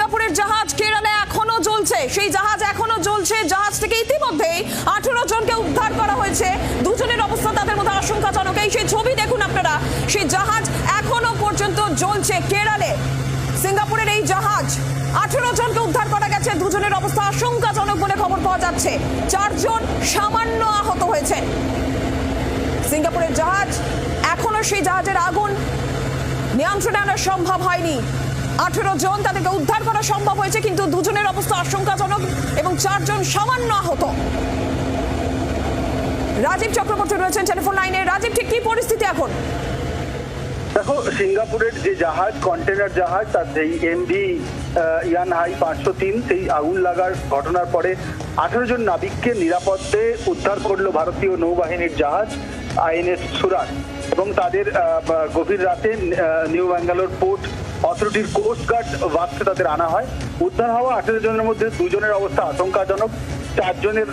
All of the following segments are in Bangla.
সিঙ্গাপুরের জাহাজ কেরালে এখনো জ্বলছে, সেই জাহাজ এখনো জ্বলছে। জাহাজ থেকে ইতিমধ্যেই 18 জনকে উদ্ধার করা হয়েছে। দুজনের অবস্থা তাদের মধ্যে আশঙ্কাজনক। এই সেই ছবি দেখুন আপনারা, সেই জাহাজ এখনো পর্যন্ত জ্বলছে কেরালে। সিঙ্গাপুরের এই জাহাজ 18 জনকে উদ্ধার করা গেছে, দুজনের অবস্থা আশঙ্কাজনক বলে খবর পাওয়া যাচ্ছে। 4 জন সামান্য আহত হয়েছে। সিঙ্গাপুরের জাহাজ এখনো সেই জাহাজের আগুন নিয়ন্ত্রণে আনা সম্ভব হয়নি। 18 জন তাদেরকে উদ্ধার করা সম্ভব হয়েছে, কিন্তু দুজনের অবস্থা আশঙ্কাজনক এবং 4 জন সামান্য আহত। রাজীব চক্রবর্তী রয়েছেন টেলিফোন লাইনে। রাজীব, ঠিক কি পরিস্থিতি এখন? দেখো, সিঙ্গাপুরের যে জাহাজ, কন্টেনার জাহাজ, তার সেই এমভি ইয়ানহাই 503, সেই আগুন লাগার ঘটনার পরে 18 জন নাবিককে নিরাপদে উদ্ধার করলো ভারতীয় নৌবাহিনীর জাহাজ আইএনএস সুরাট, এবং তাদের গভীর রাতে নিউ ব্যাঙ্গালোর পোর্ট অথরিটির কোস্টগার্ড বাসে তাদের আনা হয়। উদ্ধার হওয়া 18 জনের মধ্যে 2 জনের অবস্থা আশঙ্কাজনক, 4 জনের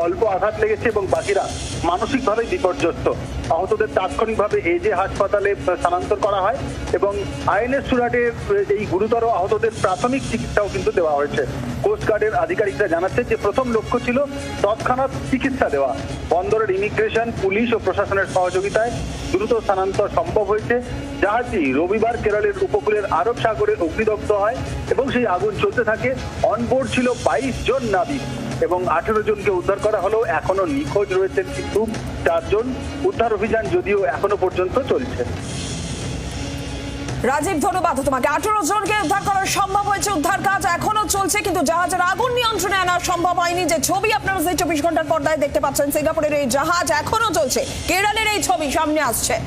অল্প আঘাত লেগেছে এবং বাকিরা মানসিকভাবে বিপর্যস্ত। আহতদের তাৎক্ষণিকভাবে এজে হাসপাতালে স্থানান্তর করা হয় এবং আইএনএস সুরাটের এই গুরুতর আহতদের প্রাথমিক চিকিৎসাও কিন্তু দেওয়া হয়েছে। কোস্টগার্ডের আধিকারিকরা জানাচ্ছেন যে প্রথম লক্ষ্য ছিল তৎক্ষণাৎ চিকিৎসা দেওয়া। বন্দরের ইমিগ্রেশন, পুলিশ ও প্রশাসনের সহযোগিতায় দ্রুত স্থানান্তর সম্ভব হয়েছে। জাহাজটি রবিবার কেরলের উপকূলের আরব সাগরে অগ্নিদগ্ধ হয় এবং সেই আগুন চলতে থাকে। অনবোর্ড ছিল 22 জন নাবিক এবং 18 জনকে উদ্ধার করা হলো। এখনো নিখোঁজ রয়েছেন কিন্তু 4 জন। উদ্ধার অভিযান যদিও এখনো পর্যন্ত চলছে। রাজীব, ধন্যবাদ তোমাকে। 18 জনকে উদ্ধার করা সম্ভব হয়েছে, উদ্ধার কাজ এখনো চলছে, কিন্তু জাহাজের আগুন নিয়ন্ত্রণে আনা সম্ভব হয়নি। যে ছবি আপনারা 24 ঘন্টার পর্দায় দেখতে পাচ্ছেন, সিঙ্গাপুরের এই জাহাজ এখনো চলছে। কেরলের এই ছবি সামনে আসছে।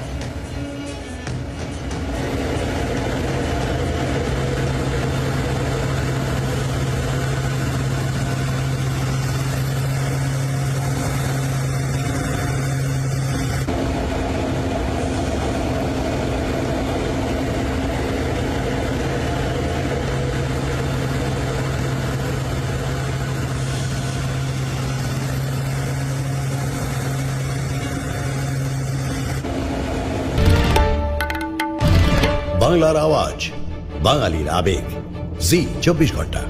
বাংলার আওয়াজ, বাঙালির আবেগ, জি 24 ঘন্টা।